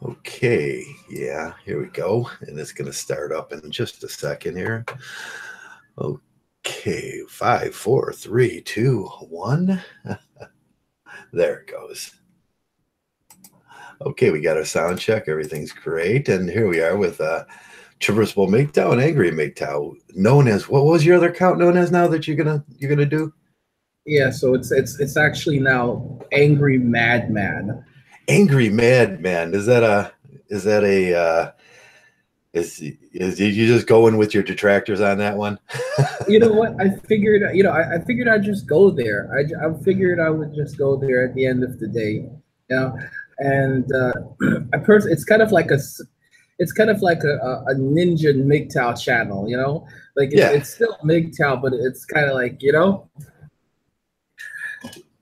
Okay, yeah, here we go. And it's going to start up in just a second here. Okay, 5, 4, 3, 2, 1. There it goes. Okay, we got our sound check. Everything's great. And here we are with Traversable Mgtow and Angry Mgtow, known as, what was your other account known as now that you're gonna do? Yeah, so it's actually now Angry Madman. Angry Madman. Is you just going with your detractors on that one? You know what? I figured, I figured I'd just go there. I figured I would just go there at the end of the day, you know. And it's kind of like it's kind of like a ninja Mgtow channel, you know. Like Yeah, it's still Mgtow, but it's kind of like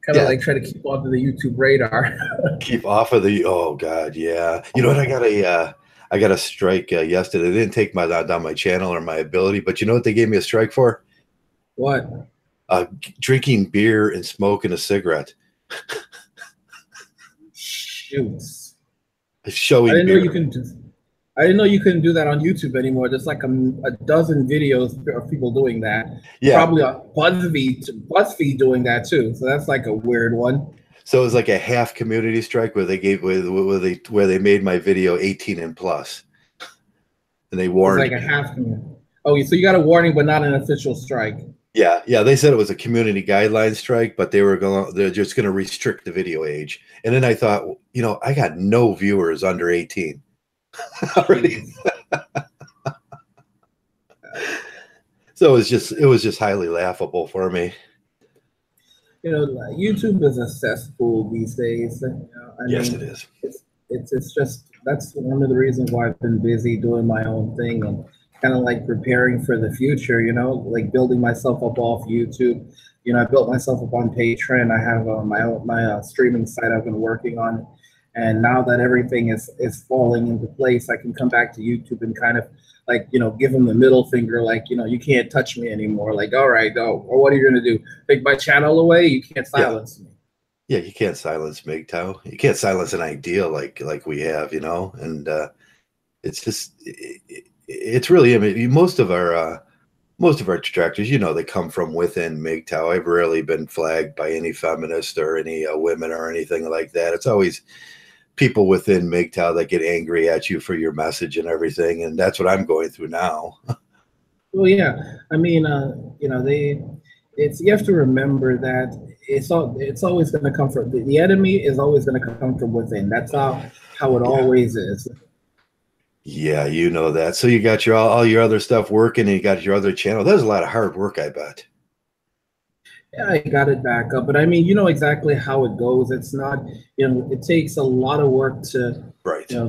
kind of yeah. like trying to keep onto the YouTube radar. Keep off of the. Oh God, yeah. You know what? I got a strike yesterday. They didn't take my down my channel or my ability, but you know what they gave me a strike for? What? Drinking beer and smoking a cigarette. Shoots. I Showing didn't know beer. you can do. I didn't know you couldn't do that on YouTube anymore. There's like a dozen videos of people doing that. Yeah. Probably a BuzzFeed doing that too. So that's like a weird one. So it was like a half community strike where they made my video 18 and plus, and they warned It's like a me. half. Oh, so you got a warning, but not an official strike. Yeah, yeah. They said it was a community guideline strike, but they're just going to restrict the video age. And then I thought, you know, I got no viewers under 18 already. So it was just highly laughable for me. You know, YouTube is a cesspool these days. Yes, it is. It's just that's one of the reasons why I've been busy doing my own thing and kind of like preparing for the future. You know, like building myself up off YouTube. You know, I built myself up on Patreon. I have my streaming site I've been working on, and now that everything is falling into place, I can come back to YouTube and kind of like, give them the middle finger, like, you can't touch me anymore. Like, all right, go. Or what are you going to do? Take my channel away? You can't silence me. Yeah, you can't silence Mgtow. You can't silence an idea like we have, you know. And it's just it's really, I mean, most of our detractors, you know, they come from within Mgtow. I've rarely been flagged by any feminist or any women or anything like that. It's always people within Mgtow that get angry at you for your message and everything, and that's what I'm going through now. Well, yeah, I mean, you have to remember that it's always going to come from the enemy is always going to come from within. That's how it always is. Yeah, you know that. So you got all your other stuff working, and you got your other channel. That was a lot of hard work, I bet. Yeah, I got it back up, but I mean, you know exactly how it goes. It's not, it takes a lot of work to,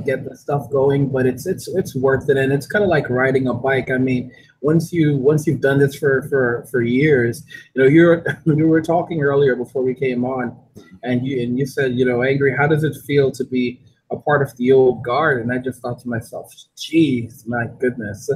get the stuff going, but it's worth it, and it's kind of like riding a bike. I mean, once you've done this for years, you were talking earlier before we came on, and you said, Angry, how does it feel to be a part of the old guard? And I just thought to myself, geez, my goodness,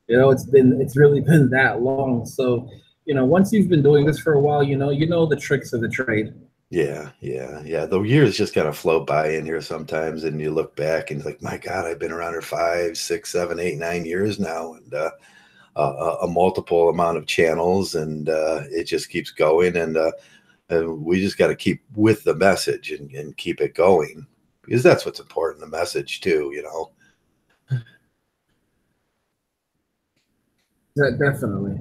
it's really been that long. So once you've been doing this for a while, you know the tricks of the trade. Yeah. The years just kind of float by in here sometimes, and you look back and it's like, my God, I've been around here 5, 6, 7, 8, 9 years now, and a multiple amount of channels, and it just keeps going, and we just got to keep with the message and keep it going, because that's what's important, the message too, Definitely.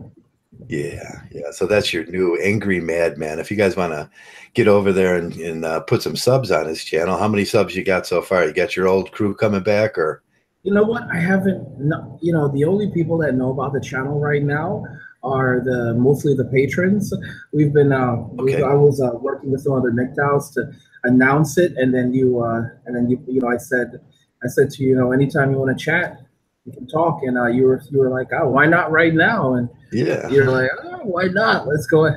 Yeah. So that's your new Angry Madman. If you guys want to get over there and put some subs on his channel, how many subs you got so far? You got your old crew coming back, or? You know what? I haven't. No, the only people that know about the channel right now are mostly the patrons. We've been. Okay. I was working with some other Mgtows to announce it, and then I said to you, anytime you want to chat, you can talk, and you were like, oh, why not right now? And yeah, you're like, oh, why not? Let's go.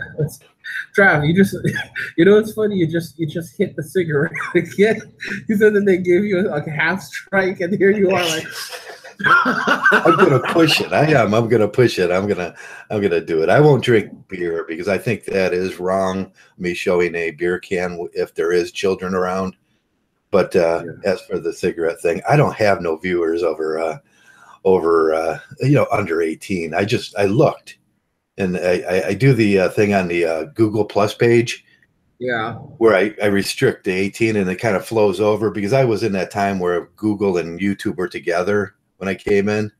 Trav, you just, it's funny. You just hit the cigarette again. You said that they gave you a half strike, and here you are, like. I'm gonna push it. I am. I'm gonna push it. I'm gonna do it. I won't drink beer because I think that is wrong. Me showing a beer can if there is children around. But as for the cigarette thing, I don't have no viewers over under 18. I looked, and I do the thing on the Google Plus page. Yeah. Where I restrict the 18, and it kind of flows over, because I was in that time where Google and YouTube were together when I came in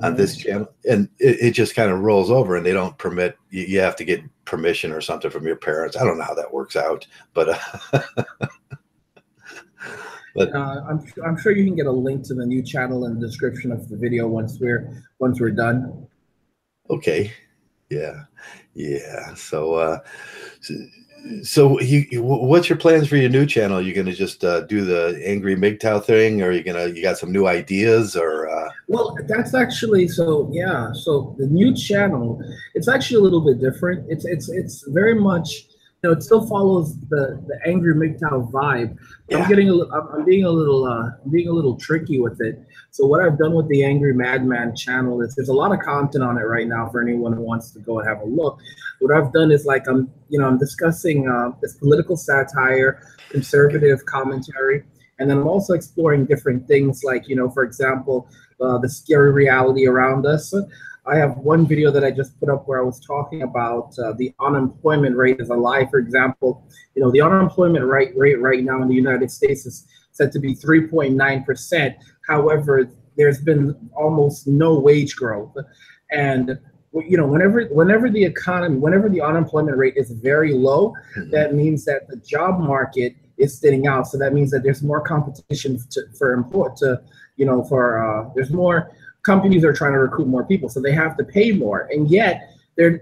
on this channel, and it just kind of rolls over, and they don't permit, you have to get permission or something from your parents. I don't know how that works out, but I'm sure you can get a link to the new channel in the description of the video once we're done. Okay. Yeah. So what's your plans for your new channel? You going to just do the angry Mgtow thing, or you got some new ideas, or Well, that's actually, so yeah, so the new channel, it's actually a little bit different. It's very much, it still follows the angry Mgtow vibe. Yeah. I'm being a little tricky with it. So what I've done with the Angry Madman channel is, there's a lot of content on it right now for anyone who wants to go and have a look. What I've done is, like, I'm discussing this political satire, conservative commentary, and then I'm also exploring different things, like, for example, the scary reality around us. I have one video that I just put up where I was talking about the unemployment rate is a lie. For example, the unemployment rate right now in the United States is said to be 3.9%. However, there's been almost no wage growth. And whenever the unemployment rate is very low, that means that the job market is thinning out. So that means that there's more competition there's more companies are trying to recruit more people, so they have to pay more, and yet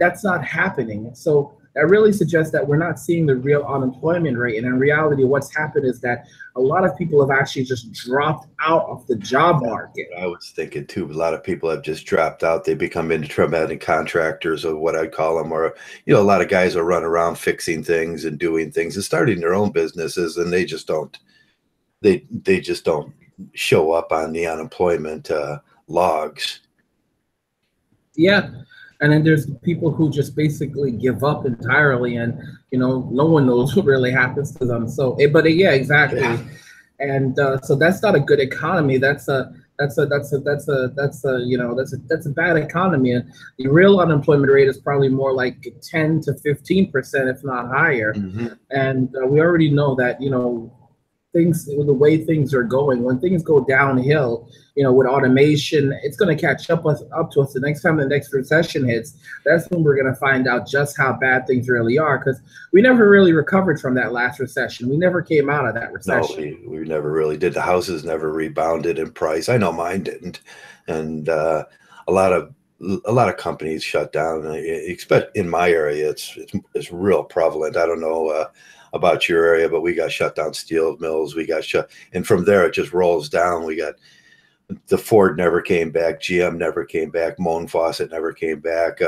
that's not happening. So that really suggests that we're not seeing the real unemployment rate. And in reality, what's happened is that a lot of people have actually just dropped out of the job market. I was thinking too, a lot of people have just dropped out. They become independent contractors, or what I'd call them, or, a lot of guys will run around fixing things and doing things and starting their own businesses, and they just don't show up on the unemployment logs. Yeah. And then there's people who just basically give up entirely, and no one knows what really happens to them. So, yeah, exactly. Yeah. And so that's not a good economy. That's a bad economy. And the real unemployment rate is probably more like 10 to 15%, if not higher. And we already know that the way things are going, when things go downhill, with automation, it's going to catch up to us. The next time the next recession hits, that's when we're going to find out just how bad things really are, because we never really recovered from that last recession. We never came out of that recession. No, we never really did. The houses never rebounded in price. I know mine didn't, and a lot of companies shut down. Expect in my area, it's real prevalent. I don't know about your area, but we got shut down steel mills. We got shut, and from there it just rolls down. We got the Ford never came back, GM never came back, Moen Fawcett never came back.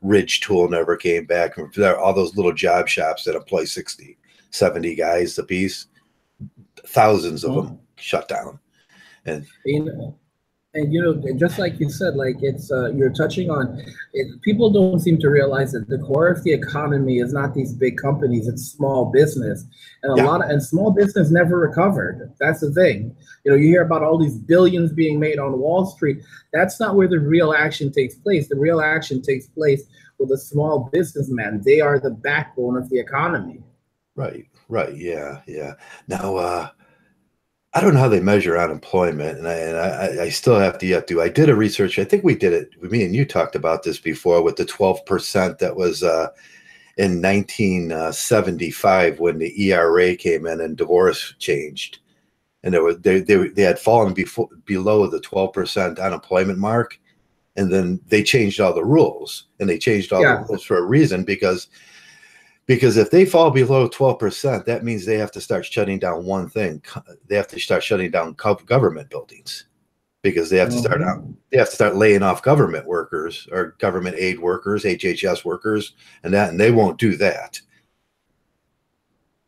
Ridge Tool never came back. All those little job shops that employ 60, 70 guys a piece, thousands of them shut down. And just like you said, like, it's you're touching on it, people don't seem to realize that the core of the economy is not these big companies, it's small business. And small business never recovered. That's the thing. You hear about all these billions being made on Wall Street. That's not where the real action takes place. The real action takes place with the small businessman. They are the backbone of the economy. Right. Yeah. Now, I don't know how they measure unemployment, and I still have to yet do. I did a research. I think we did it. Me and you talked about this before, with the 12% that was in 1975 when the ERA came in and divorce changed, and they had fallen below the 12% unemployment mark, and then they changed all the rules, and they changed all the rules for a reason, because if they fall below 12%, that means they have to start shutting down one thing. They have to start shutting down government buildings, because they have to start laying off government workers, or government aid workers, HHS workers, and they won't do that.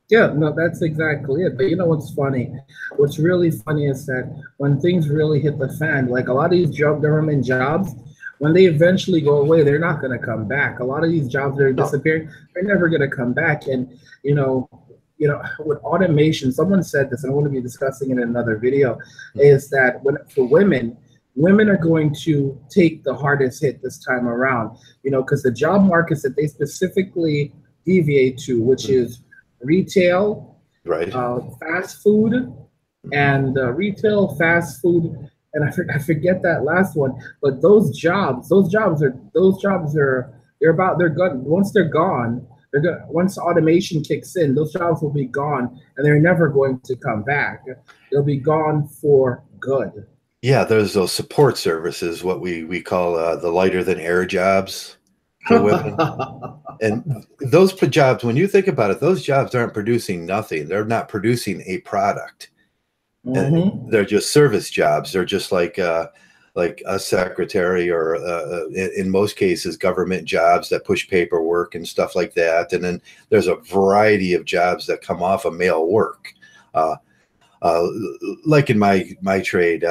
Yeah, no, that's exactly it. But what's funny? What's really funny is that when things really hit the fan, like a lot of these government jobs, when they eventually go away, they're not going to come back. A lot of these jobs that are disappearing, they're never going to come back. And with automation, someone said this, and I want to be discussing it in another video, is that for women are going to take the hardest hit this time around, because the job markets that they specifically deviate to, which is retail, right, fast food, and retail, fast food, and I forget that last one. But those jobs are they're gone. Once they're gone, once automation kicks in, those jobs will be gone, and they're never going to come back. They'll be gone for good. Yeah, there's those support services, what we call the lighter than air jobs for women. And those jobs, when you think about it, those jobs aren't producing nothing. They're not producing a product. And they're just service jobs. They're just like a secretary, or in most cases, government jobs that push paperwork and stuff like that. And then there's a variety of jobs that come off of male work. Like in my trade,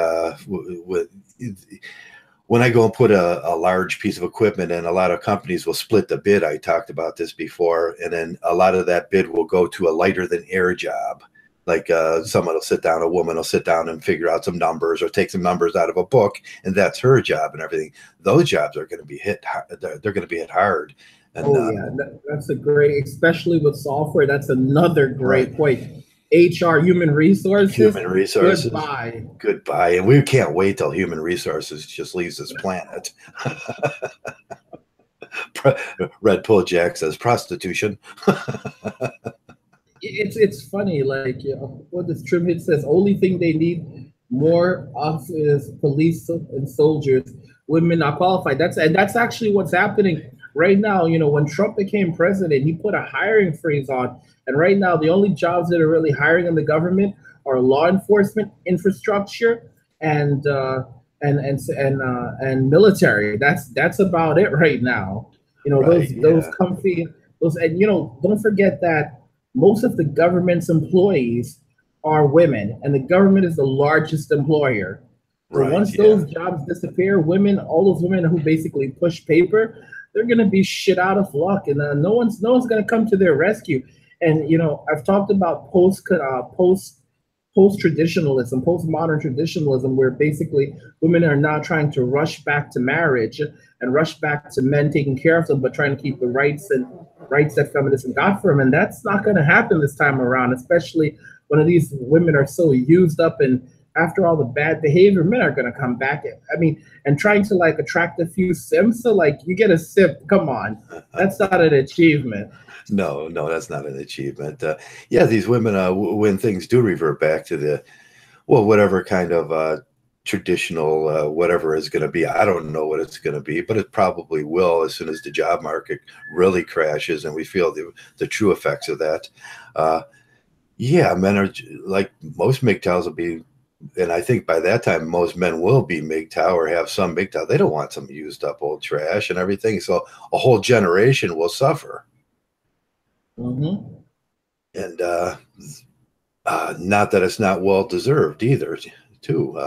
when I go and put a large piece of equipment in, a lot of companies will split the bid. I talked about this before, and then a lot of that bid will go to a lighter than air job. Like someone will sit down, a woman will sit down and figure out some numbers or take some numbers out of a book, and that's her job and everything. Those jobs are going to be hit. They're going to be hit hard. And, that's a great, especially with software. That's another great point. HR, human resources. Goodbye. And we can't wait till human resources just leaves this planet. Red Pill Jack says prostitution. It's funny, like, what this trim hit says, only thing they need more of is police and soldiers. Women not qualified. That's actually what's happening right now. When Trump became president, he put a hiring freeze on, and right now the only jobs that are really hiring in the government are law enforcement, infrastructure, and military. That's about it right now. Those comfy those, and don't forget that most of the government's employees are women, and the government is the largest employer. So once those jobs disappear, all those women who basically push paper, they're going to be shit out of luck, and no one's going to come to their rescue. And I've talked about post-traditionalism, postmodern traditionalism, where basically women are now trying to rush back to marriage and rush back to men taking care of them, but trying to keep the rights that feminism got for them. And that's not going to happen this time around, especially when these women are so used up, and after all the bad behavior, men are going to come back. And trying to attract a few simps. So you get a simp, come on, that's not an achievement. No, that's not an achievement. These women, when things do revert back to whatever kind of traditional, whatever is going to be, I don't know what it's going to be, but it probably will as soon as the job market really crashes and we feel the true effects of that. Men are, like most Mgtows, will be, and I think by that time most men will be Mgtow or have some Mgtow. They don't want some used up old trash and everything. So a whole generation will suffer. And not that it's not well deserved either, too.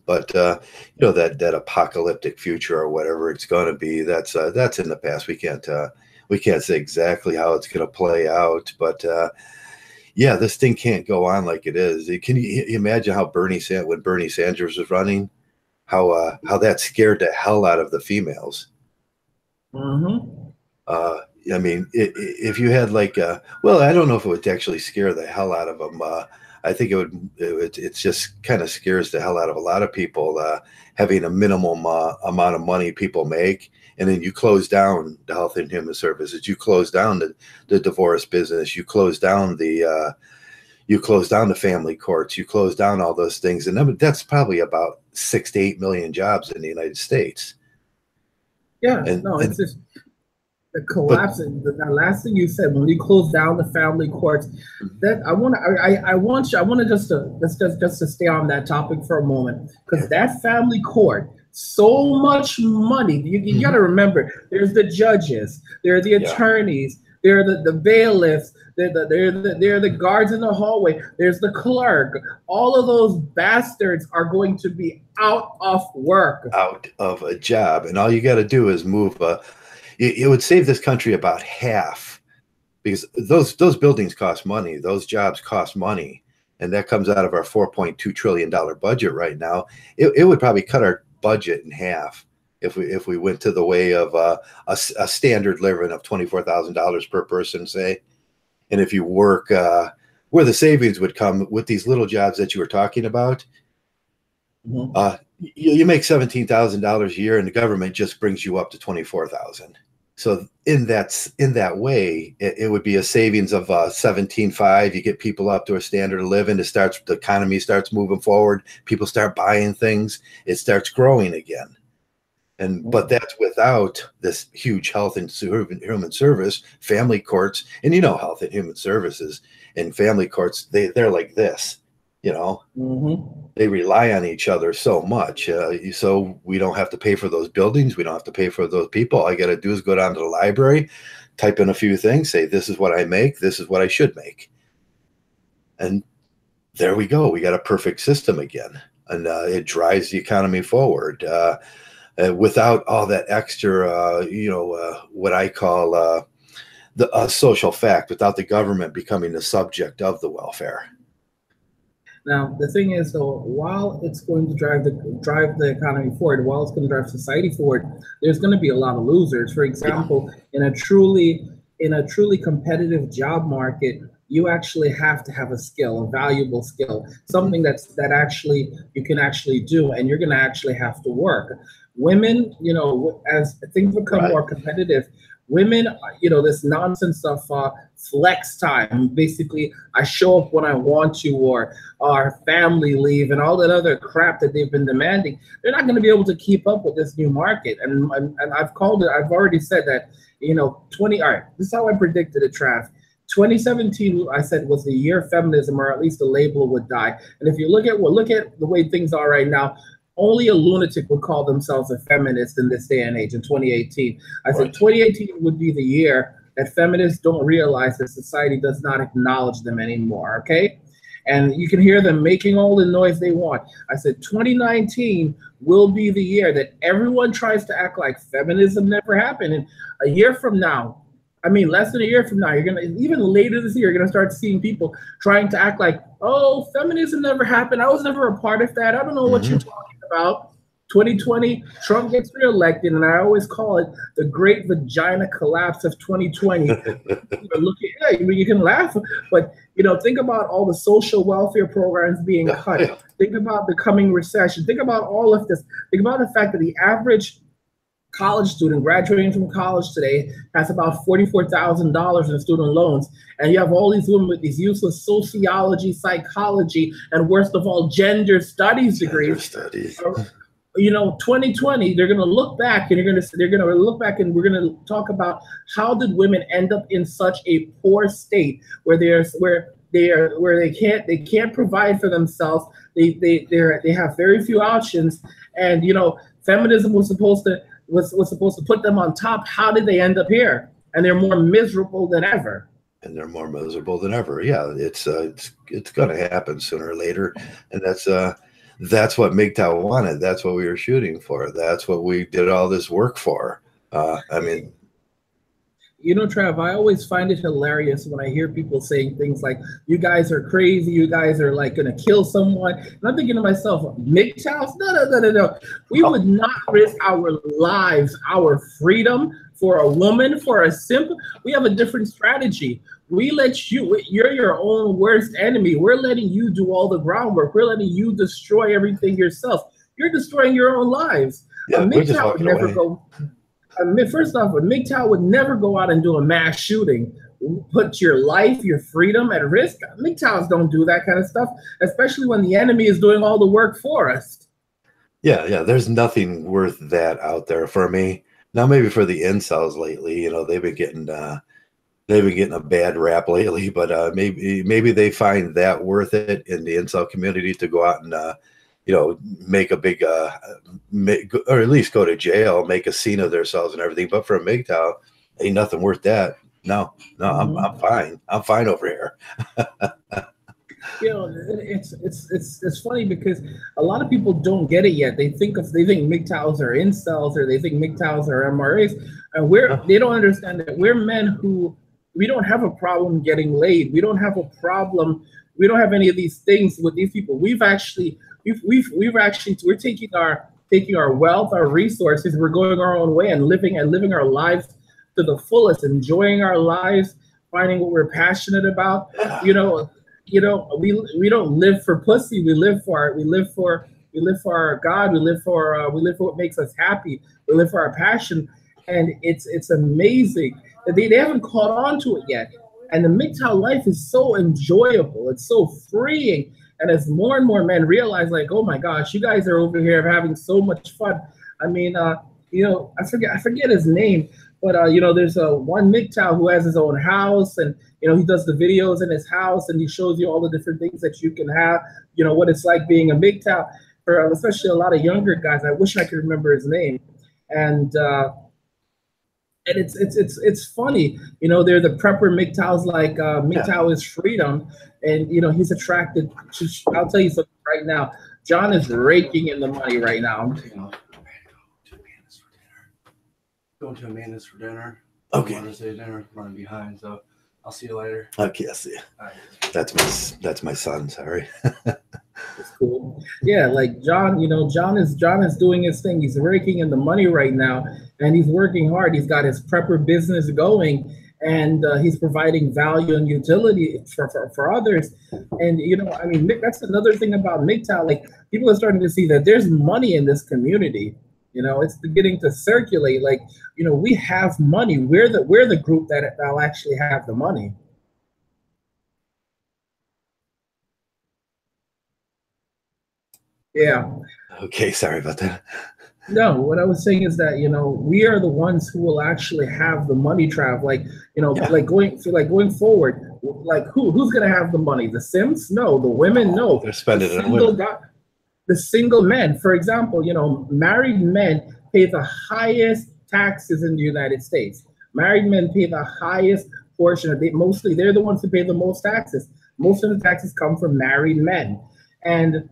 But that apocalyptic future or whatever it's going to be, that's in the past. We can't say exactly how it's going to play out, but this thing can't go on like it is. Can you imagine how when Bernie Sanders was running, how that scared the hell out of the females? If you had I don't know if it would actually scare the hell out of them. I think it just kind of scares the hell out of a lot of people, having a minimum amount of money people make. And then you close down the health and human services, you close down the divorce business, you close down the family courts, you close down all those things. And that's probably about 6 to 8 million jobs in the United States. It's just the collapse. The last thing you said, when you close down the family courts, that I want to just to stay on that topic for a moment, because that family court, so much money. You got to remember, there's the judges, there are the attorneys, there are the bailiffs, there are the guards in the hallway, there's the clerk. All of those bastards are going to be out of work, out of a job, and all you got to do is move. It would save this country about half because those buildings cost money, those jobs cost money, and that comes out of our $4.2 trillion budget right now. It would probably cut our budget in half if we went to the way of a standard living of $24,000 per person, say. And if you work where the savings would come with these little jobs that you were talking about, you make $17,000 a year, and the government just brings you up to 24,000. So in that way, it would be a savings of 17.5. You get people up to a standard of living. The economy starts moving forward. People start buying things. It starts growing again. But that's without this huge health and human service, family courts, and health and human services and family courts, they're like this, They rely on each other so much. So we don't have to pay for those buildings. We don't have to pay for those people. All I got to do is go down to the library, type in a few things, say, this is what I make. This is what I should make. And there we go. We got a perfect system again. And it drives the economy forward. Without all that extra, what I call the social fact, without the government becoming the subject of the welfare. Now, the thing is, though, while it's going to drive the economy forward, while it's going to drive society forward, there's going to be a lot of losers. For example, in a truly competitive job market, you actually have to have a skill, a valuable skill, something that actually you can actually do, and you're going to actually have to work. Women, as things become more competitive, women, this nonsense of flex time, basically I show up when I want to, or our family leave and all that other crap that they've been demanding, they're not going to be able to keep up with this new market. And I've already said that, 20, all right, this is how I predicted it, Trav. 2017, I said, was the year of feminism, or at least the label would die. And if you look at the way things are right now, only a lunatic would call themselves a feminist in this day and age. In 2018, I said 2018 would be the year that feminists don't realize that society does not acknowledge them anymore. Okay, and you can hear them making all the noise they want. I said 2019 will be the year that everyone tries to act like feminism never happened. And a year from now, less than a year from now, even later this year, you're gonna start seeing people trying to act like, oh, feminism never happened. I was never a part of that. I don't know what you're talking about. 2020, Trump gets reelected, and I always call it the great vagina collapse of 2020. You can laugh, but think about all the social welfare programs being cut. Think about the coming recession. Think about all of this. Think about the fact that the average college student graduating from college today has about $44,000 in student loans, and you have all these women with these useless sociology, psychology, and worst of all, gender studies degrees. 2020, they're going to look back, and we're going to talk about how did women end up in such a poor state where they can't provide for themselves. They have very few options, and feminism was supposed to put them on top. How did they end up here? And they're more miserable than ever. Yeah, it's going to happen sooner or later, and that's what Mgtow wanted. That's what we were shooting for. That's what we did all this work for. Trav, I always find it hilarious when I hear people saying things like, you guys are crazy, you guys are like going to kill someone. And I'm thinking to myself, Mgtows? No. We would not risk our lives, our freedom for a woman, for a simp. We have a different strategy. You're your own worst enemy. We're letting you do all the groundwork. We're letting you destroy everything yourself. You're destroying your own lives. Yeah, Mgtow would never go. First off, a Mgtow would never go out and do a mass shooting, put your life, your freedom at risk. Mgtows don't do that kind of stuff, especially when the enemy is doing all the work for us. Yeah. There's nothing worth that out there for me. Now, maybe for the incels lately, they've been getting a bad rap lately, but maybe they find that worth it in the incel community to go out and make a big, or at least go to jail, make a scene of themselves and everything. But for a Mgtow, ain't nothing worth that. No, I'm fine. I'm fine over here. It's funny because a lot of people don't get it yet. They think Mgtows are incels, or they think Mgtows are MRAs, and they don't understand that we're men who we don't have a problem getting laid. We don't have a problem. We don't have any of these things with these people. We're taking our wealth, our resources. We're going our own way and living our lives to the fullest, enjoying our lives, finding what we're passionate about. We don't live for pussy. We live for our God. We live for what makes us happy. We live for our passion, and it's amazing that they haven't caught on to it yet. And the Mgtow life is so enjoyable. It's so freeing. And as more and more men realize, like, oh my gosh, you guys are over here having so much fun. I mean, I forget his name, but there's a one Mgtow who has his own house, and he does the videos in his house, and he shows you all the different things that you can have. What it's like being a Mgtow for especially a lot of younger guys. I wish I could remember his name, and it's funny. They're the prepper Mgtows, like Mgtow is freedom, and he's attracted to. I'll tell you something right now. John is raking in the money right now. Going to Amanda's for dinner. Okay. Mother's Day dinner. Running behind, so I'll see you later. Okay, I'll see you. Right. That's my son. Sorry. It's cool. Yeah, like John. John is doing his thing. He's raking in the money right now, and he's working hard. He's got his prepper business going, and he's providing value and utility for others. And that's another thing about Mgtow. Like, people are starting to see that there's money in this community. It's beginning to circulate. Like, we have money. We're the group that'll actually have the money. Yeah. Okay, sorry about that. No, what I was saying is that we are the ones who will actually have the money, Trav. Like like going forward, like who's gonna have the money? The Sims? No. The women? No. They're spending it on women. The single men, for example, married men pay the highest taxes in the United States. Married men pay the highest portion of it. Mostly, they're the ones who pay the most taxes. Most of the taxes come from married men. And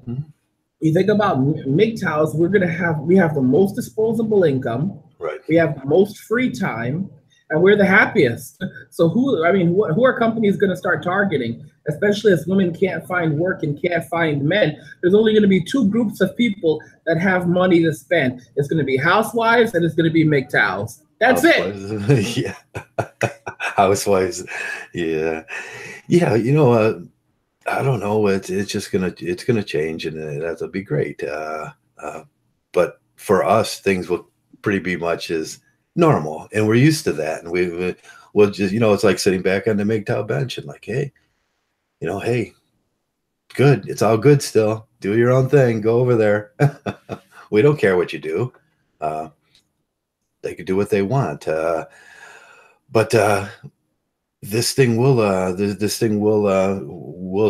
you think about Mgtows, we have the most disposable income. Right. We have the most free time, and we're the happiest. So who are companies going to start targeting? Especially as women can't find work and can't find men. There's only going to be two groups of people that have money to spend. It's going to be housewives and it's going to be Mgtows. That's it. Yeah. Housewives. Yeah. Yeah. I don't know. It's gonna change, and that'll be great. But for us, things will pretty much as normal, and we're used to that. And we'll just, it's like sitting back on the Mgtow bench and like, hey, hey, good. It's all good still. Do your own thing. Go over there. We don't care what you do. They can do what they want. But this thing will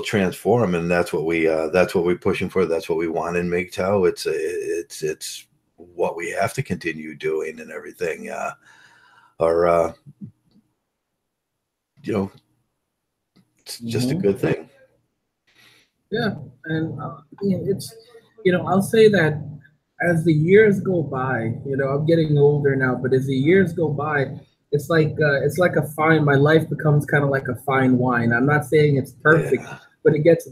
transform, and that's what we're pushing for. That's what we want in Mgtow. It's what we have to continue doing and everything. It's just a good thing. Yeah, and it's I'll say that as the years go by, I'm getting older now, but as the years go by, it's like a fine. My life becomes kind of like a fine wine. I'm not saying it's perfect, but it gets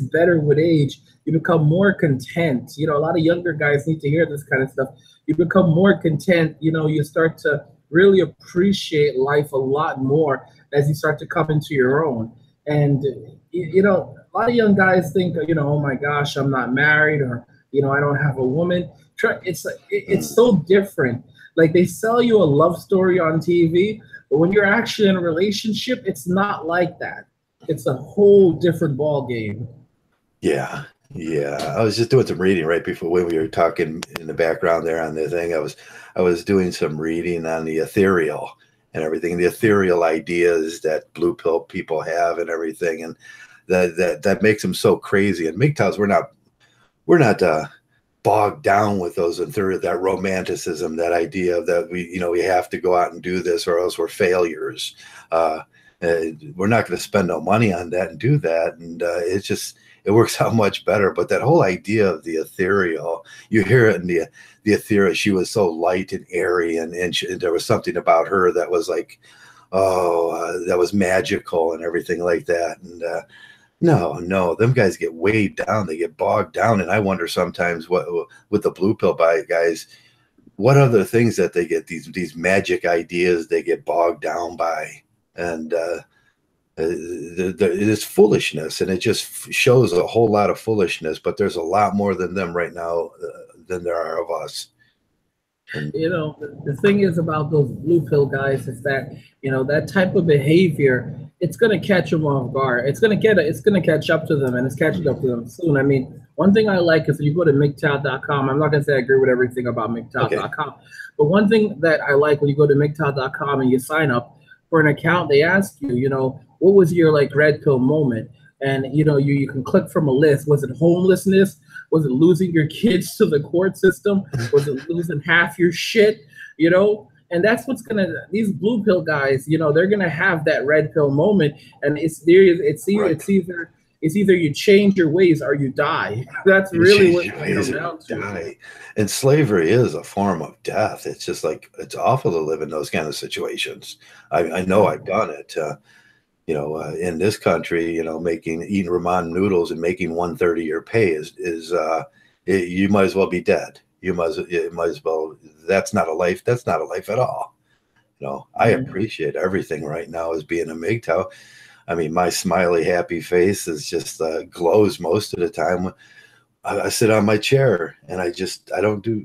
better with age. You become more content. A lot of younger guys need to hear this kind of stuff. You become more content. You start to really appreciate life a lot more as you start to come into your own. And a lot of young guys think, oh my gosh, I'm not married, or I don't have a woman. It's so different. Like, they sell you a love story on TV, but when you're actually in a relationship, it's not like that. It's a whole different ball game. Yeah. I was just doing some reading right before when we were talking in the background there on the thing. I was doing some reading on the ethereal and everything, the ethereal ideas that blue pill people have and everything, and that makes them so crazy. And Mgtows, we're not bogged down with those ethereal, that romanticism, that idea that we have to go out and do this or else we're failures. We're not going to spend no money on that and do that, and it works out much better. But that whole idea of the ethereal, you hear it in the ethereal. She was so light and airy, and there was something about her that was like that was magical and everything like that. And no, them guys get weighed down. They get bogged down. And I wonder sometimes what with the blue pill guys, what other things that they get, these magic ideas they get bogged down by. And it is foolishness, and it just shows a whole lot of foolishness. But there's a lot more than them right now than there are of us. And, you know, the thing is about those blue pill guys is that, you know, that type of behavior, it's going to catch them off guard. It's going to catch up to them, and it's catching up to them soon. I mean, one thing I like is if you go to Mgtow.com, I'm not going to say I agree with everything about Mgtow.com, but one thing that I like when you go to Mgtow.com and you sign up for an account, they ask you, you know, what was your like red pill moment? And, you know, you can click from a list. Was it homelessness? Was it losing your kids to the court system? Was it losing half your shit? You know, and that's what's gonna. These blue pill guys, you know, they're gonna have that red pill moment, and it's either you change your ways or you die. That's really what it comes down to. And slavery is a form of death. It's just like, it's awful to live in those kind of situations. I know I've done it. You know, in this country, you know, eating ramen noodles and making 1/3 your pay you might as well be dead. You might as well. That's not a life. That's not a life at all. You know, I appreciate everything right now as being a Mgtow. I mean, my smiley, happy face is just glows most of the time. I sit on my chair and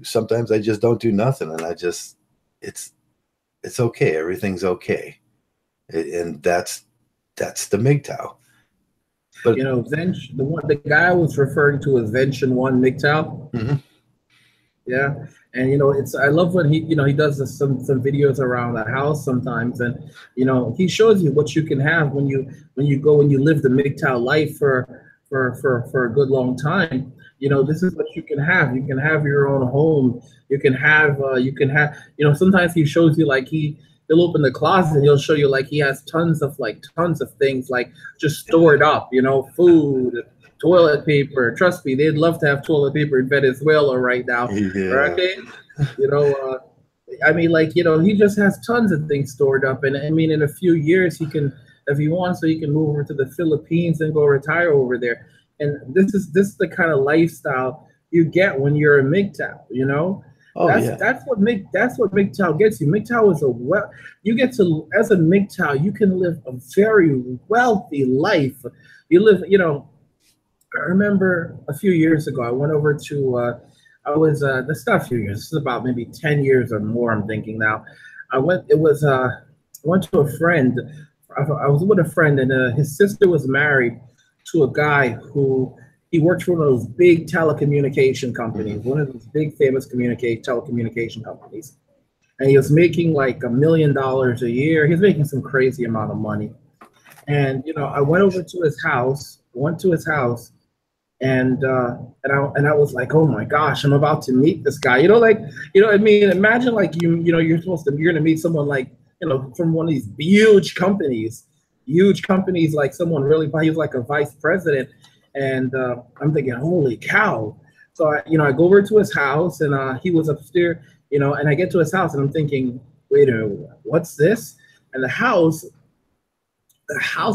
sometimes I just don't do nothing, and it's okay. Everything's okay, and that's the Mgtow. But you know, the guy I was referring to is Vention One Mgtow. Mm-hmm. Yeah, and you know, I love when he does some videos around the house sometimes, and you know, he shows you what you can have when you go and you live the Mgtow life for a good long time. You know, this is what you can have. You can have your own home. You can have you know, sometimes he shows you like he'll open the closet and he'll show you like he has tons of things like just stored up, you know, food, toilet paper. Trust me, they'd love to have toilet paper in Venezuela right now. Yeah. Okay? You know, I mean, like, you know, he just has tons of things stored up. And I mean, in a few years, he can, if he wants to, he can move over to the Philippines and go retire over there. And this is the kind of lifestyle you get when you're a Mgtow, you know? That's what Mgtow gets you. Mgtow is you get to, as a Mgtow, you can live a very wealthy life. You live, you know, I remember a few years ago, I went over to, that's not a few years, this is about maybe 10 years or more, I'm thinking now. I went to a friend, I was with a friend, and his sister was married to a guy who, he worked for one of those big telecommunication companies, one of those big famous telecommunication companies. And he was making like $1 million a year. He was making some crazy amount of money. And, you know, I went over to his house, and I was like, oh my gosh, I'm about to meet this guy. You know, like, you know, I mean, imagine like you're going to meet someone like, you know, from one of these huge companies, like someone really, he was like a vice president. And I'm thinking, holy cow. So, I go over to his house, and he was upstairs, you know, and I get to his house, and I'm thinking, wait a minute, what's this? And the house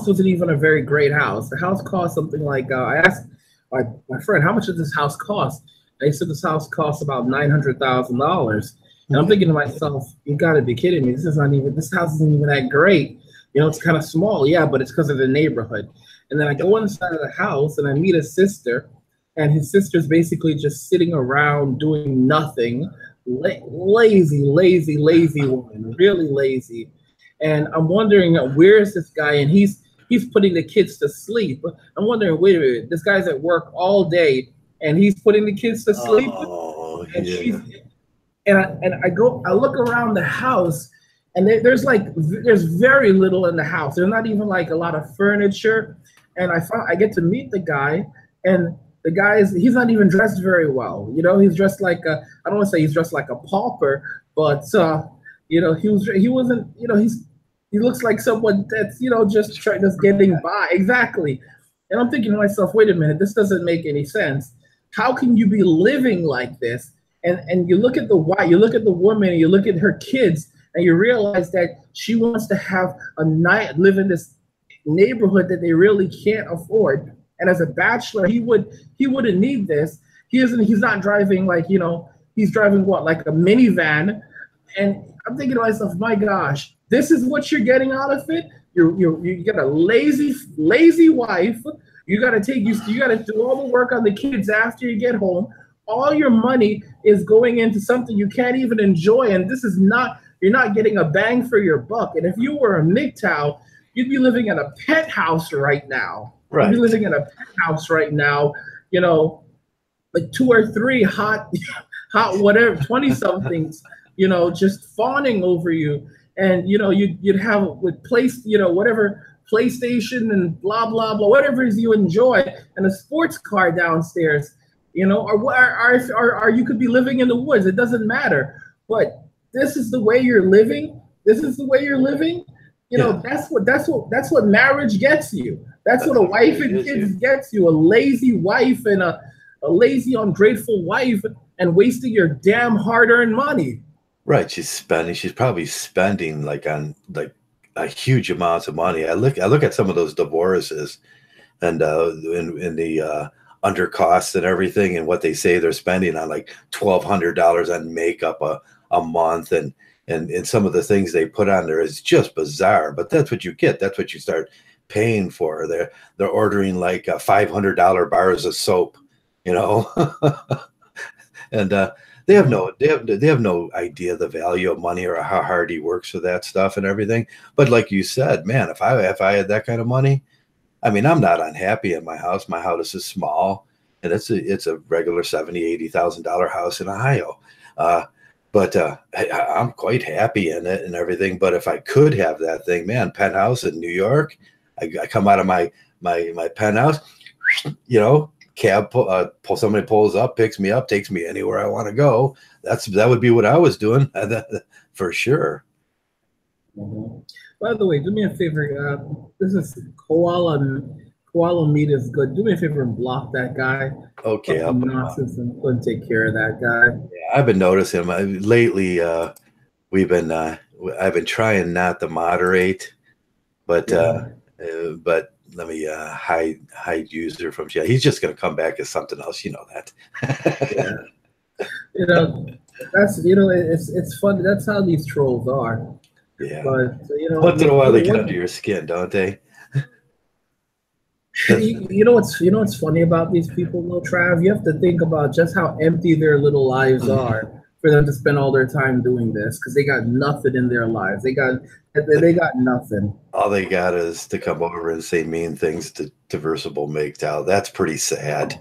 wasn't even a very great house. The house cost something like, I asked my friend, how much does this house cost? And he said this house costs about $900,000. And I'm thinking to myself, you got to be kidding me. This house isn't even that great. You know, it's kind of small. Yeah, but it's because of the neighborhood. And then I go inside of the house and I meet his sister, and his sister's basically just sitting around doing nothing. Lazy woman, really lazy. And I'm wondering, where's this guy? And he's putting the kids to sleep. I'm wondering, wait a minute, this guy's at work all day and he's putting the kids to sleep. Oh, and yeah. I look around the house, and there's very little in the house. There's not even like a lot of furniture. And I get to meet the guy, and the guy he's not even dressed very well. You know, he's dressed like I don't want to say he's dressed like a pauper, but you know, he wasn't, you know, he looks like someone that's, you know, just getting by. Exactly. And I'm thinking to myself, wait a minute, this doesn't make any sense. How can you be living like this? And you look at the woman, and you look at her kids, and you realize that she wants to have a night, live in this neighborhood that they really can't afford. And as a bachelor, he wouldn't need this. He's not driving like, you know, he's driving what, like a minivan. And I'm thinking to myself, my gosh, this is what you're getting out of it. You got a lazy wife. You got to do all the work on the kids after you get home. All your money is going into something you can't even enjoy. And this is not, you're not getting a bang for your buck. And if you were a Mgtow, you'd be living in a penthouse right now. Right. You'd be living in a penthouse right now, you know, like 2 or 3 hot whatever, 20 somethings, you know, just fawning over you. And, you know, you'd have with whatever PlayStation and blah, blah, blah, whatever it is you enjoy, and a sports car downstairs, you know, or you could be living in the woods. It doesn't matter. But this is the way you're living. This is the way you're living. You know, that's what marriage gets you. That's what a wife and kids gets you. A lazy wife and a lazy, ungrateful wife, and wasting your damn hard-earned money. Right. She's probably spending like a huge amounts of money. I look at some of those divorces and in the under costs and everything, and what they say they're spending on like $1,200 on makeup a month, and some of the things they put on there is just bizarre. But that's what you get. That's what you start paying for. They're ordering like $500 bars of soap, you know, and they have no idea the value of money or how hard he works for that stuff and everything. But like you said, man, if I had that kind of money, I mean, I'm not unhappy in my house. My house is small, and it's a regular $70,000-$80,000 house in Ohio. But I'm quite happy in it and everything. But if I could have that thing, man, penthouse in New York, I come out of my penthouse, you know, cab somebody pulls up, picks me up, takes me anywhere I want to go. That would be what I was doing for sure. Mm-hmm. By the way, do me a favor. This is koala meat is good. Do me a favor and block that guy. Okay, I'll nonsense and couldn't take care of that guy. Yeah, I've been noticing him lately. I've been trying not to moderate, but let me hide user from chat. He's just going to come back as something else. You know that. Yeah. You know, it's fun. That's how these trolls are. Yeah. But you know, once in a while they get under your skin, don't they? You know what's funny about these people, though, Trav? You have to think about just how empty their little lives are for them to spend all their time doing this, because they got nothing in their lives. They got nothing. All they got is to come over and say mean things to Traversable Mgtow. That's pretty sad.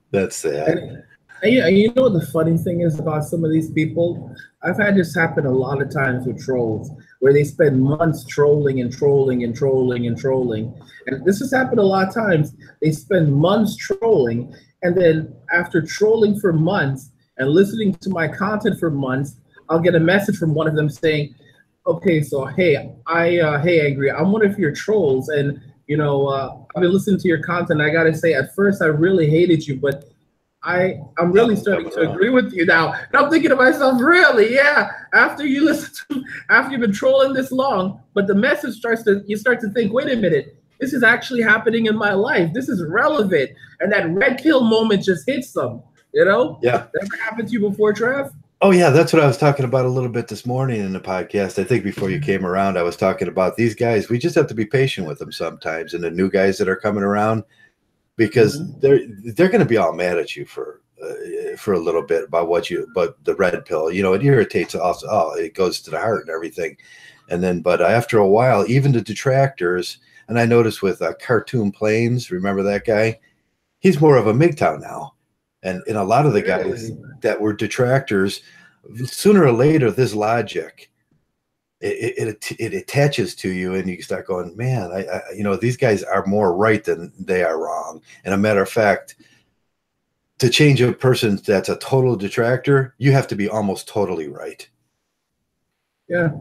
That's sad. And you know what the funny thing is about some of these people? I've had this happen a lot of times with trolls, where they spend months trolling and trolling and trolling and trolling. And this has happened a lot of times. They spend months trolling, and then after trolling for months and listening to my content for months, I'll get a message from one of them saying, okay, so hey, hey, Angry, I'm one of your trolls, and you know, I've been listening to your content. I gotta say, at first I really hated you, but I'm really starting to agree with you now. And I'm thinking to myself, really? Yeah. After you've been trolling this long, but the message you start to think, wait a minute, this is actually happening in my life. This is relevant. And that red pill moment just hits them, you know? Yeah. That ever happened to you before, Trav? Oh yeah, that's what I was talking about a little bit this morning in the podcast. I think before you came around, I was talking about these guys. We just have to be patient with them sometimes, and the new guys that are coming around, because they're going to be all mad at you for a little bit about but the red pill, you know, it irritates us. Oh, it goes to the heart and everything. And then, but after a while, even the detractors, and I noticed with Cartoon Planes, remember that guy? He's more of a Mgtow now. And a lot of the guys that were detractors, sooner or later, this logic, it attaches to you, and you start going, man, you know, these guys are more right than they are wrong. And a matter of fact, to change a person that's a total detractor, you have to be almost totally right. Yeah.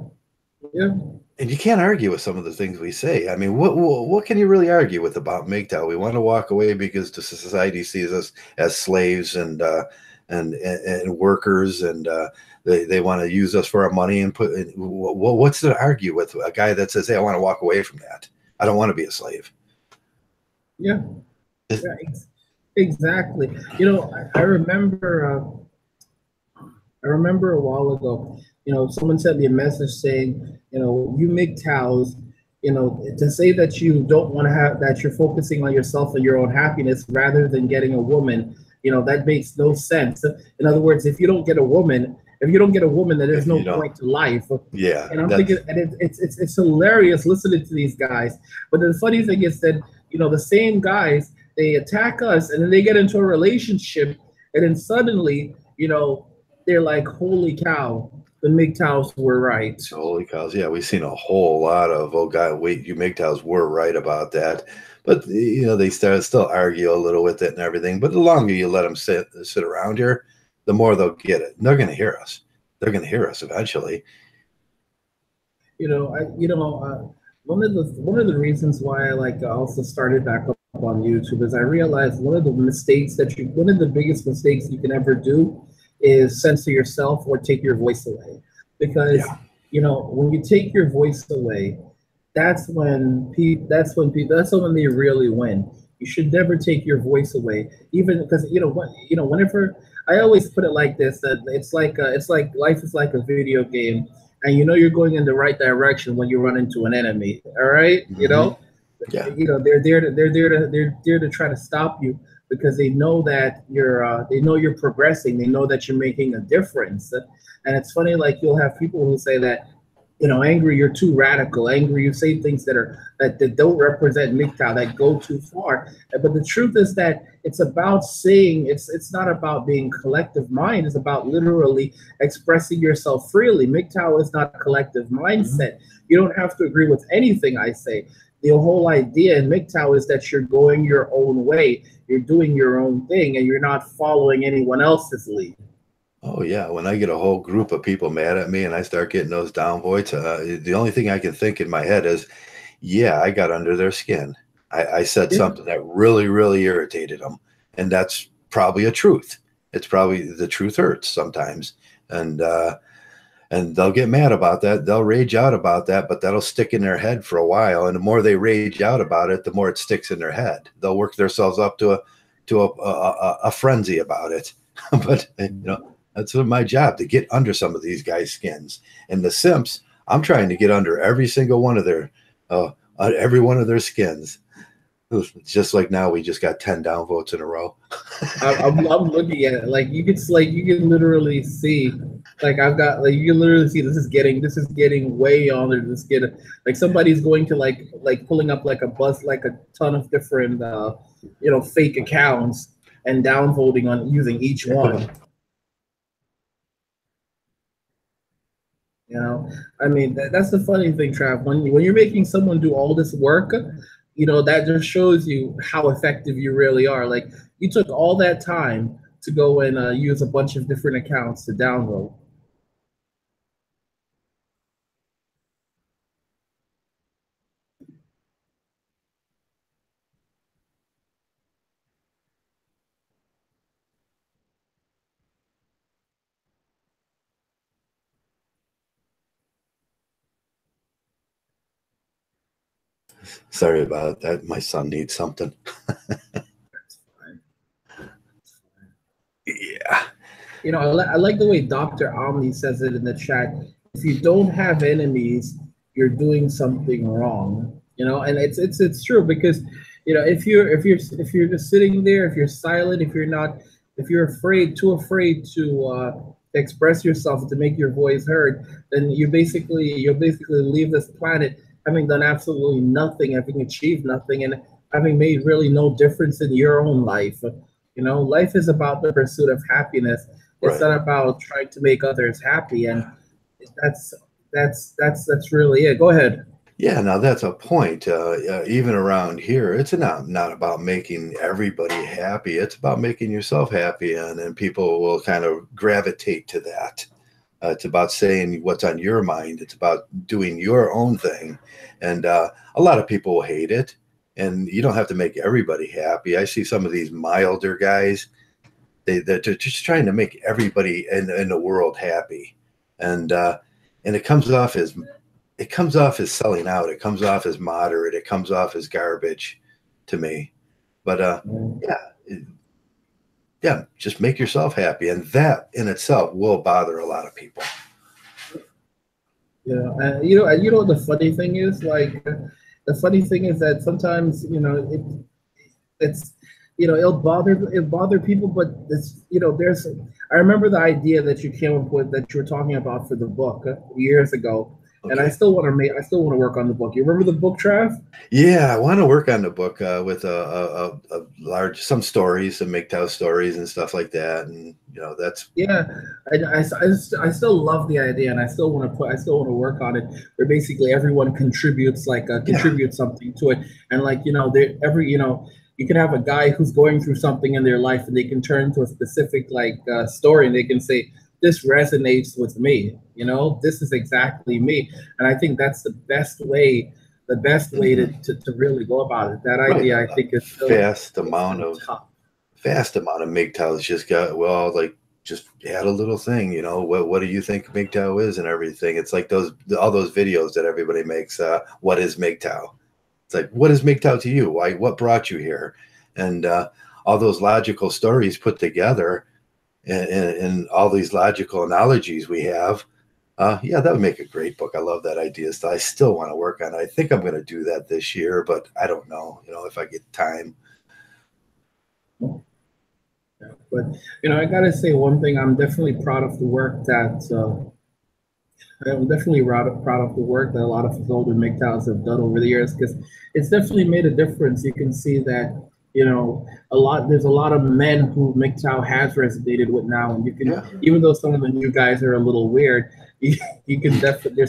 Yeah. And you can't argue with some of the things we say. I mean, what can you really argue with about Mgtow? We want to walk away because the society sees us as slaves and and workers, and they want to use us for our money and put. What's to argue with a guy that says, "Hey, I want to walk away from that. I don't want to be a slave." Yeah, yeah, exactly. You know, I remember. I remember a while ago, you know, someone sent me a message saying, you know, you Mgtows, you know, to say that you don't want to have that you're focusing on yourself and your own happiness rather than getting a woman, you know, that makes no sense. In other words, if you don't get a woman, then there's no point to life. Yeah. And I'm thinking, and it's hilarious listening to these guys. But the funny thing is that, you know, the same guys, they attack us and then they get into a relationship and then suddenly, you know, they're like, holy cow, the Mgtows were right. Holy cows. Yeah, we've seen a whole lot of, oh, God, wait, you Mgtows were right about that. But, you know, they still argue a little with it and everything. But the longer you let them sit around here, the more they'll get it. And they're going to hear us. They're going to hear us eventually. You know, one of the reasons why I also started back up on YouTube is I realized one of the biggest mistakes you can ever do is censor yourself or take your voice away. Because you know, when you take your voice away, that's when they really win. You should never take your voice away, even because whenever I always put it like this, that it's like life is like a video game, and you know you're going in the right direction when you run into an enemy. All right, Mm-hmm. You know, they're there to try to stop you because they know that you're progressing. They know that you're making a difference. And it's funny, like you'll have people who say that, you know, angry, you're too radical. Angry, you say things that don't represent Mgtow, that go too far. But the truth is that it's about saying, it's not about being collective mind. It's about literally expressing yourself freely. Mgtow is not a collective mindset. You don't have to agree with anything I say. The whole idea in Mgtow is that you're going your own way. You're doing your own thing, and you're not following anyone else's lead. Oh, yeah. When I get a whole group of people mad at me and I start getting those downvotes, the only thing I can think in my head is, yeah, I got under their skin. I said something that really, really irritated them. And that's probably a truth. It's probably the truth hurts sometimes. And they'll get mad about that. They'll rage out about that, but that'll stick in their head for a while. And the more they rage out about it, the more it sticks in their head. They'll work themselves up to a frenzy about it. But, you know, that's my job, to get under some of these guys' skins. And the simps, I'm trying to get under every single one of their skins. Just like now, we just got 10 downvotes in a row. I'm looking at it. Like you can literally see, like you can literally see this is getting way on there. Like somebody's going to like pulling up like a ton of different fake accounts and downvoting on using each one. You know, I mean, that's the funny thing, Trav. When you're making someone do all this work, you know, that just shows you how effective you really are. Like, you took all that time to go and use a bunch of different accounts to download. Sorry about that. My son needs something. That's fine. Yeah. You know, I like the way Dr. Omni says it in the chat. If you don't have enemies, you're doing something wrong. You know, and it's true because, you know, if you're just sitting there, if you're silent, if you're too afraid to express yourself, to make your voice heard, then you'll basically leave this planet having done absolutely nothing, having achieved nothing, and having made really no difference in your own life. You know, life is about the pursuit of happiness. It's not about trying to make others happy, and that's really it. Go ahead. Yeah, now that's a point. Even around here, it's not about making everybody happy. It's about making yourself happy, and people will kind of gravitate to that. It's about saying what's on your mind. It's about doing your own thing, and a lot of people will hate it. And you don't have to make everybody happy. I see some of these milder guys. they're just trying to make everybody in the world happy, and it comes off as selling out. It comes off as moderate. It comes off as garbage to me. But yeah, just make yourself happy, and that in itself will bother a lot of people. Yeah, and you know the funny thing is, like, the funny thing is that sometimes, it's, it'll bother people, but it's, there's, I remember the idea that you came up with, that you were talking about for the book years ago. Okay. And I still want to work on the book. You remember the book, Trav? Yeah, I want to work on the book with a large, some stories, some Mgtow stories and stuff like that, and that's I still love the idea, and I still want to work on it, where basically everyone contributes something to it, and like you can have a guy who's going through something in their life, and they can turn to a specific story, and they can say, this resonates with me. This is exactly me. And I think that's the best way to really go about it. That idea, right. I think, is still vast amount of Mgtows just got, well, like, just add a little thing, what do you think Mgtow is and everything. It's like all those videos that everybody makes, what is Mgtow? It's like, what is Mgtow to you? Why, what brought you here? And all those logical stories put together, and all these logical analogies we have, yeah, that would make a great book. I love that idea. So I still want to work on it. I think I'm going to do that this year, but I don't know, if I get time. But, I got to say one thing. I'm definitely proud of the work that I'm definitely proud of the work that a lot of us older Mgtows have done over the years, because it's definitely made a difference. You can see that, there's a lot of men who Mgtow has resonated with now, and you can, even though some of the new guys are a little weird, you can definitely,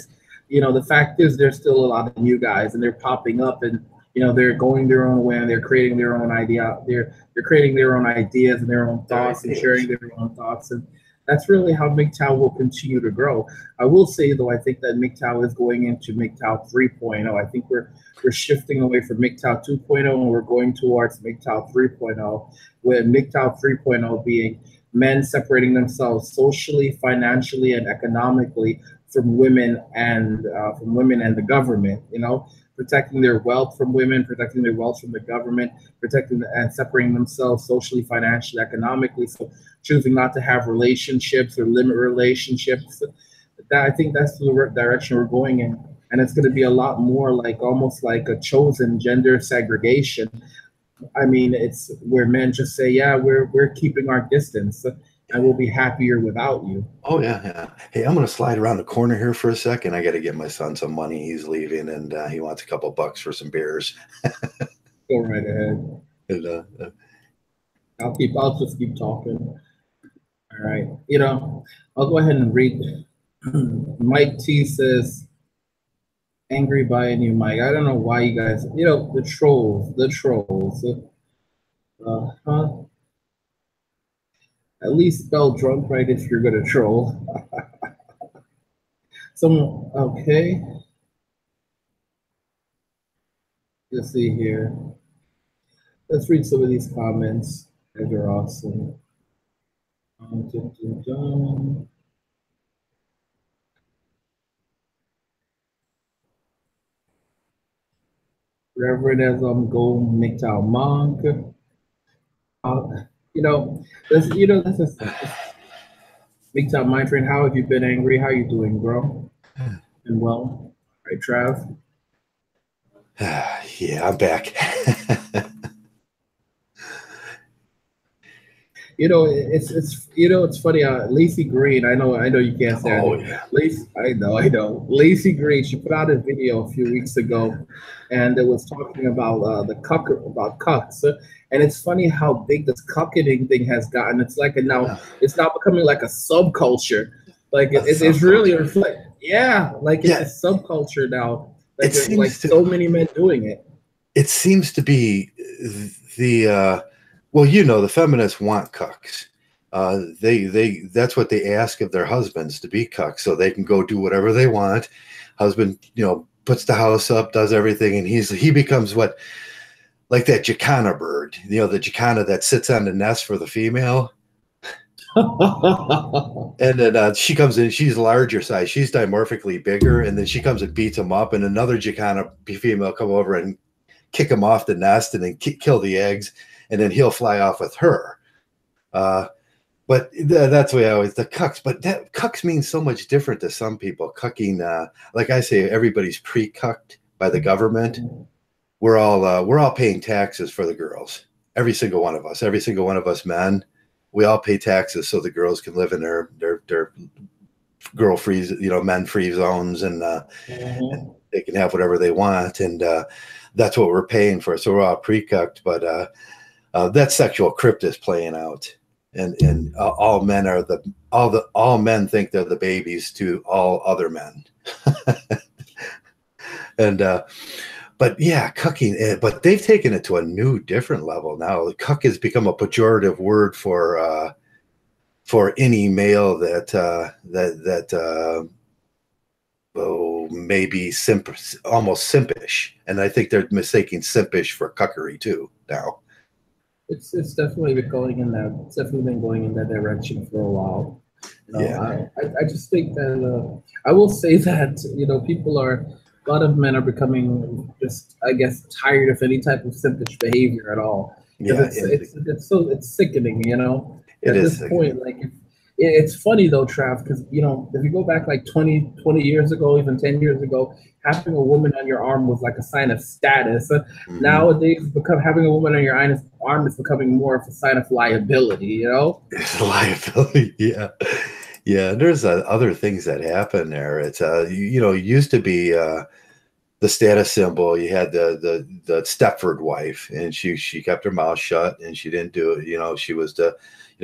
the fact is there's still a lot of new guys, and they're popping up, and they're going their own way, and they're creating their own idea. They're creating their own ideas and their own thoughts, and sharing their own thoughts, and that's really how Mgtow will continue to grow. I will say, though, I think that Mgtow is going into Mgtow 3.0. I think we're shifting away from Mgtow 2.0, and we're going towards Mgtow 3.0, with Mgtow 3.0 being men separating themselves socially, financially, and economically from women and the government. Protecting their wealth from women, protecting their wealth from the government, protecting and separating themselves socially, financially, economically. So choosing not to have relationships or limit relationships. I think that's the direction we're going in. And it's going to be a lot more like, almost like a chosen gender segregation. I mean, it's where men just say, yeah, we're keeping our distance, and we'll be happier without you. Oh, yeah. Hey, I'm going to slide around the corner here for a second. I got to get my son some money. He's leaving, and he wants a couple bucks for some beers. Go right ahead. And, I'll just keep talking. All right. I'll go ahead and read. Mike T says, angry by a new mic. I don't know why you guys, the trolls. At least spell drunk right if you're gonna troll. Okay. Let's see here. Let's read some of these comments. They're awesome. Reverend as go Mgtow monk. This is Mgtow Mind Train. How have you been, angry? How you doing, bro? And well, all right, Trav. Yeah, I'm back. It's funny. Lacey Green. I know you can't say. Oh, yeah. Lacey, I know. Lacey Green. She put out a video a few weeks ago, and it was talking about about cucks. And it's funny how big this cucking thing has gotten. It's like it's now becoming like a subculture. Like it's really reflect. Yeah, like it's a subculture now. Like so many men doing it. It seems to be the. Well, the feminists want cucks. That's what they ask of their husbands, to be cucks, so they can go do whatever they want. Husband, puts the house up, does everything, and he becomes like that jacana bird, the jacana that sits on the nest for the female. And then she comes in, she's larger size, she's dimorphically bigger, and then she comes and beats him up, and another Jacana female come over and kick him off the nest and then kill the eggs, and then he'll fly off with her. But that's the way I always, the cucks. But that cucks means so much different to some people. Cucking, like I say, everybody's pre-cucked by the government. We're all paying taxes for the girls. Every single one of us men, we all pay taxes so the girls can live in their girl free, men free zones, and they can have whatever they want, and that's what we're paying for. So we're all pre-cucked, but that sexual crypt is playing out. And all men think they're the babies to all other men. And but yeah, cucking, but they've taken it to a new different level now. Cuck has become a pejorative word for any male that maybe almost simpish, and I think they're mistaking simpish for cuckery too now. It's definitely been going in that. It's definitely been going in that direction for a while. Yeah. I just think that I will say that people are. A lot of men are becoming just, I guess, tired of any type of simpish behavior at all. Yeah, it's sickening. It at this point, like it's funny though, Trav, because if you go back like 20 years ago, even 10 years ago, having a woman on your arm was like a sign of status. Nowadays, having a woman on your arm is becoming more of a sign of liability. It's liability, yeah. Yeah, there's other things that happen there. It's it used to be the status symbol. You had the Stepford wife, and she kept her mouth shut and she didn't do it. She was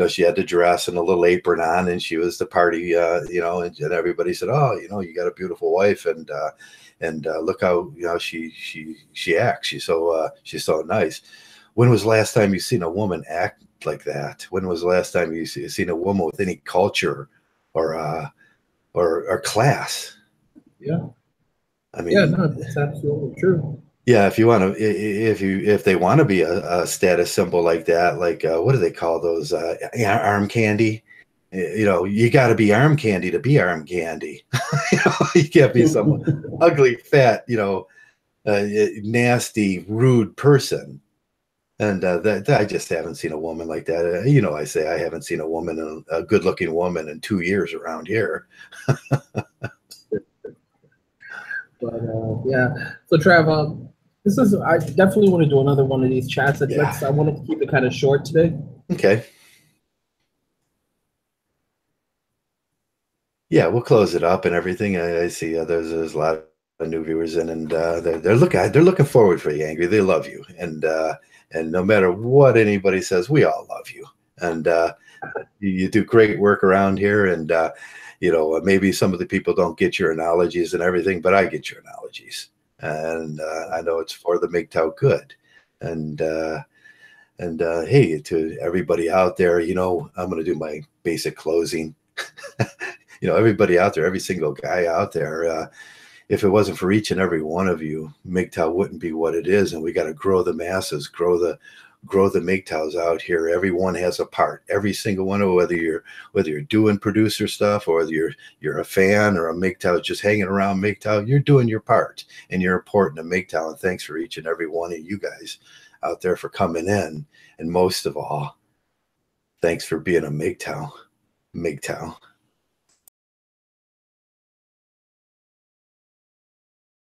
she had the dress and a little apron on, and she was the party. And everybody said, "Oh, you got a beautiful wife, and look how she acts. She's so nice." When was the last time you seen a woman act like that? When was the last time you seen a woman with any culture or class? Yeah. I mean, yeah, no, that's absolutely true. Yeah, if they want to be a status symbol like that, like what do they call those? Arm candy. You got to be arm candy to be arm candy. You can't be some ugly, fat, nasty, rude person. And that I just haven't seen a woman like that. I say I haven't seen a good-looking woman in 2 years around here. But yeah, so Trav, I definitely want to do another one of these chats. I wanted to keep it kind of short today. Okay. Yeah, we'll close it up and everything. I see there's a lot of new viewers in, and they're looking forward for you, Angry. They love you, and no matter what anybody says, we all love you, and you do great work around here, and maybe some of the people don't get your analogies and everything, but I get your analogies, and I know it's for the Mgtow good, and hey, to everybody out there, I'm going to do my basic closing. Everybody out there, every single guy out there, if it wasn't for each and every one of you, Mgtow wouldn't be what it is. And we got to grow the masses, grow the Mgtows out here. Everyone has a part. Every single one of whether you're doing producer stuff or whether you're a fan or a Mgtow just hanging around Mgtow, you're doing your part and you're important to Mgtow. And thanks for each and every one of you guys out there for coming in. And most of all, thanks for being a Mgtow.